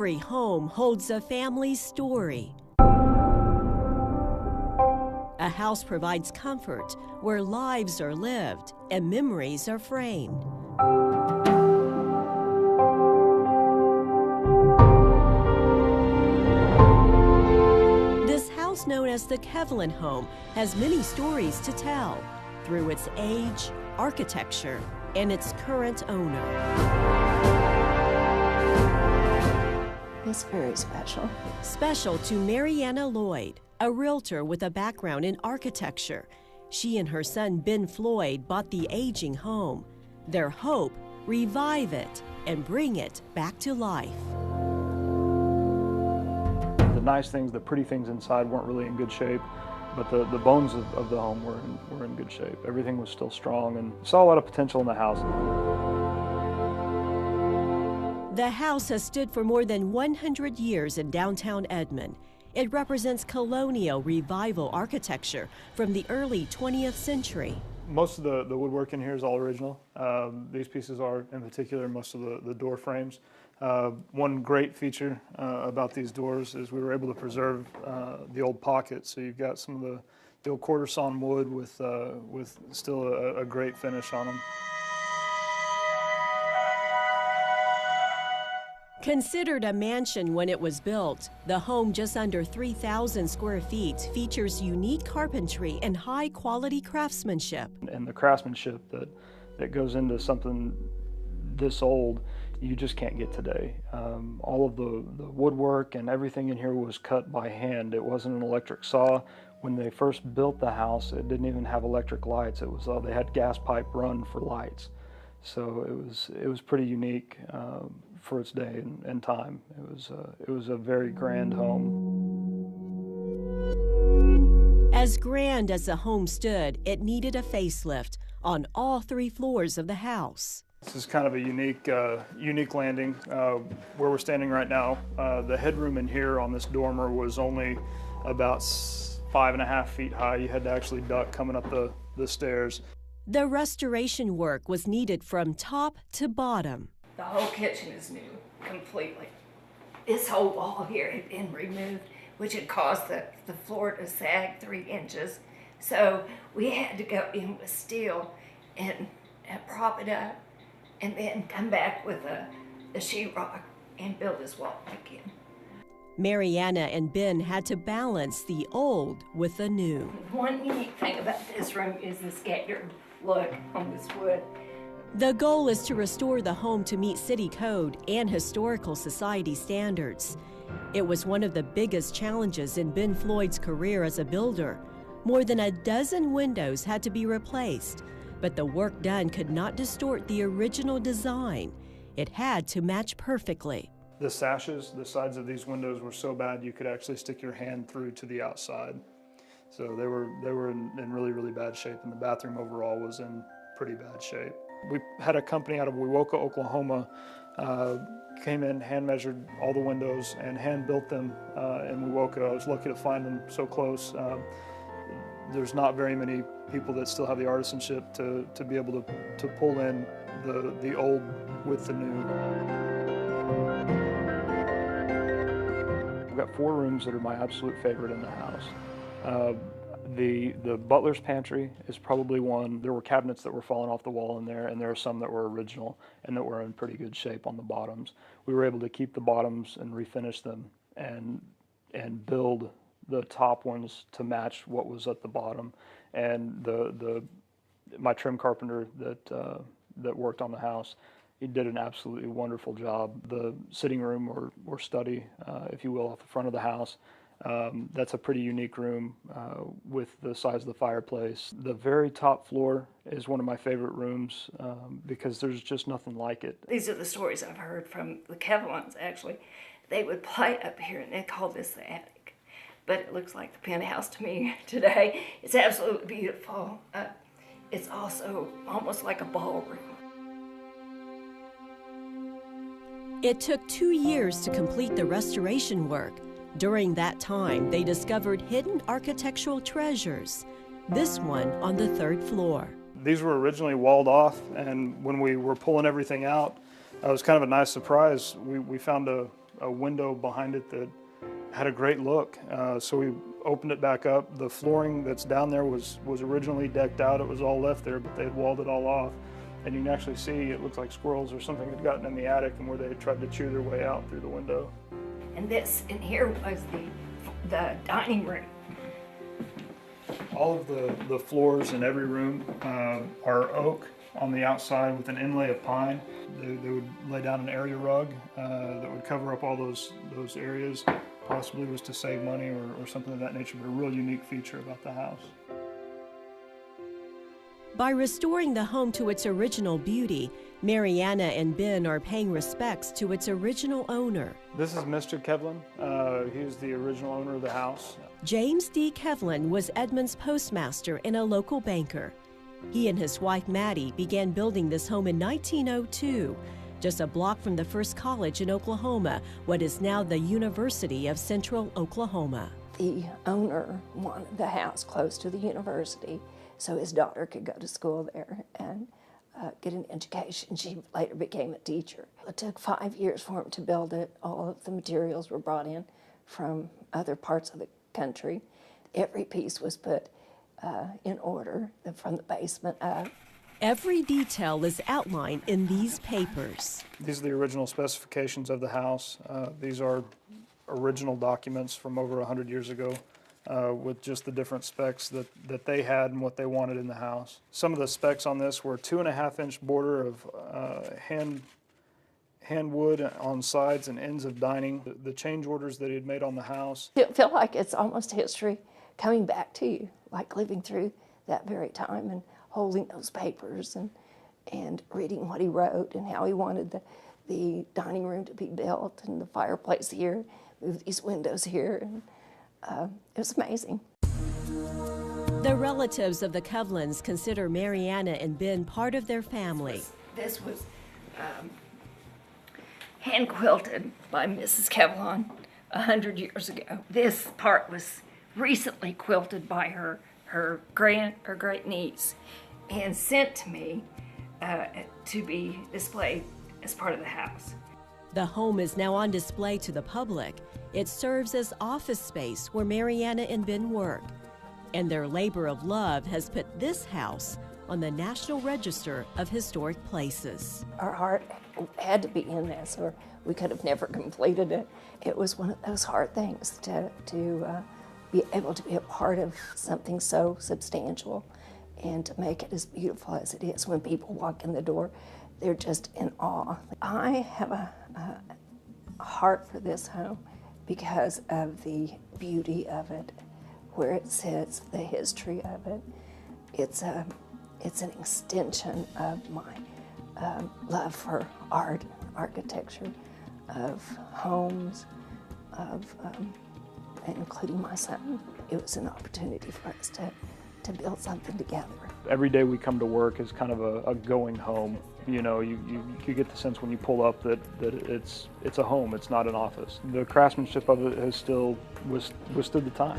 Every home holds a family's story. A house provides comfort where lives are lived and memories are framed. This house, known as the Kivlehen home, has many stories to tell through its age, architecture, and its current owner. It's very special. Special to Mariana Lloyd, a realtor with a background in architecture. She and her son Ben Floyd bought the aging home. Their hope, revive it and bring it back to life. The nice things, the pretty things inside weren't really in good shape, but the bones of the home were in good shape. Everything was still strong and saw a lot of potential in the house. The house has stood for more than 100 years in downtown Edmond. It represents colonial revival architecture from the early 20th century. Most of the woodwork in here is all original. These pieces are, in particular, most of the door frames. One great feature about these doors is we were able to preserve the old pockets. So you've got some of the old quarter sawn wood with still a great finish on them. Considered a mansion when it was built, the home, just under 3,000 square feet, features unique carpentry and high-quality craftsmanship. And the craftsmanship that goes into something this old, you just can't get today. All of the woodwork and everything in here was cut by hand. It wasn't an electric saw. When they first built the house, it didn't even have electric lights. It was they had gas pipe run for lights. So it was pretty unique for its day and time. It was a very grand home. As grand as the home stood, it needed a facelift on all 3 floors of the house. This is kind of a unique landing where we're standing right now. The headroom in here on this dormer was only about 5.5 feet high. You had to actually duck coming up the stairs. The restoration work was needed from top to bottom. The whole kitchen is new, completely. This whole wall here had been removed, which had caused the floor to sag 3 inches. So we had to go in with steel and prop it up, and then come back with the sheetrock and build this wall again. Mariana and Ben had to balance the old with the new. One unique thing about this room is the scattered look on this wood. The goal is to restore the home to meet city code and historical society standards. It was one of the biggest challenges in Ben Floyd's career as a builder. More than a dozen windows had to be replaced, but the work done could not distort the original design. It had to match perfectly. The sashes, the sides of these windows were so bad you could actually stick your hand through to the outside. So they were in really, really bad shape, and the bathroom overall was in pretty bad shape. We had a company out of Wewoka, Oklahoma, came in, hand measured all the windows and hand built them in Wewoka. I was lucky to find them so close. There's not very many people that still have the artisanship to be able to pull in the old with the new. I've got 4 rooms that are my absolute favorite in the house. The butler's pantry is probably one. There were cabinets that were falling off the wall in there, and there are some that were original and that were in pretty good shape on the bottoms. We were able to keep the bottoms and refinish them and build the top ones to match what was at the bottom. And my trim carpenter that worked on the house, he did an absolutely wonderful job. The sitting room or study, if you will, off the front of the house, that's a pretty unique room with the size of the fireplace. The very top floor is one of my favorite rooms because there's just nothing like it. These are the stories I've heard from the Kivlehens, actually. They would play up here and they called this the attic. But it looks like the penthouse to me today. It's absolutely beautiful. It's also almost like a ballroom. It took 2 years to complete the restoration work. During that time, they discovered hidden architectural treasures. This one on the 3rd floor. These were originally walled off, and when we were pulling everything out, it was kind of a nice surprise. We found a a window behind it that had a great look. So we opened it back up. The flooring that's down there was originally decked out. It was all left there, but they had walled it all off. And you can actually see it looks like squirrels or something had gotten in the attic and where they had tried to chew their way out through the window. And this in here was the dining room. All of the floors in every room are oak on the outside with an inlay of pine. They would lay down an area rug that would cover up all those areas. Possibly was to save money or something of that nature, but a real unique feature about the house. By restoring the home to its original beauty, Mariana and Ben are paying respects to its original owner. This is Mr. Kivlehen. He's the original owner of the house. James D. Kivlehen was Edmond's postmaster and a local banker. He and his wife Maddie began building this home in 1902, just a block from the first college in Oklahoma, what is now the University of Central Oklahoma. The owner wanted the house close to the university so his daughter could go to school there and get an education. She later became a teacher. It took 5 years for him to build it. All of the materials were brought in from other parts of the country. Every piece was put in order from the basement up. Every detail is outlined in these papers. These are the original specifications of the house. These are original documents from over 100 years ago with just the different specs that they had and what they wanted in the house. Some of the specs on this were 2.5-inch border of hand wood on sides and ends of dining. The change orders that he had made on the house. I feel like it's almost history coming back to you, like living through that very time and holding those papers and reading what he wrote and how he wanted the dining room to be built and the fireplace here, move these windows here, and it was amazing. The relatives of the Kivlehens consider Mariana and Ben part of their family. This was hand quilted by Mrs. Kivlehen 100 years ago. This part was recently quilted by her great niece and sent to me to be displayed as part of the house. The home is now on display to the public. It serves as office space where Mariana and Ben work. And their labor of love has put this house on the National Register of Historic Places. Our heart had to be in this or we could have never completed it. It was one of those hard things to be able to be a part of something so substantial and to make it as beautiful as it is. When people walk in the door, they're just in awe. I have a heart for this home because of the beauty of it, where it sits, the history of it. It's an extension of my love for art, architecture, of homes, including my son. It was an opportunity for us to build something together. Every day we come to work is kind of a going home. You know, you get the sense when you pull up that it's a home, it's not an office. The craftsmanship of it has still withstood the time.